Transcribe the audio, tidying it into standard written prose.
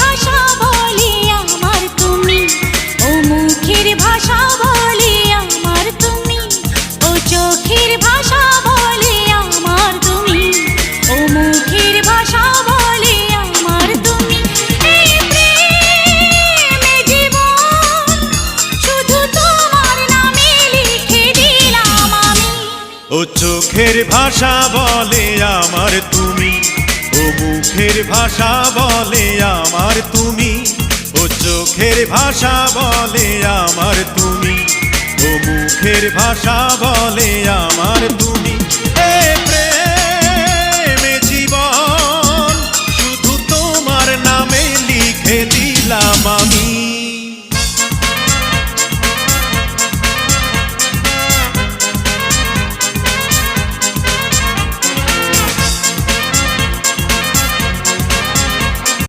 ভাষা বলে আমার তুমি, ও মুখের ভাষা বলে আমার তুমি, ও চোখের ভাষা বলে আমার তুমি, ও মুখের ভাষা বলে আমার তুমি। এই প্রেমে জীবন শুধু তোমার নামে লিখে দিলাম আমি। ও চোখের ভাষা বলে আমার তুমি, ও মুখের ভাষা বলে আমার তুমি, ও চোখের ভাষা বলে আমার তুমি, ও মুখের ভাষা বলে আমার তুমি। এ প্রেমে জীবন শুধু তোমার নামে লিখে দি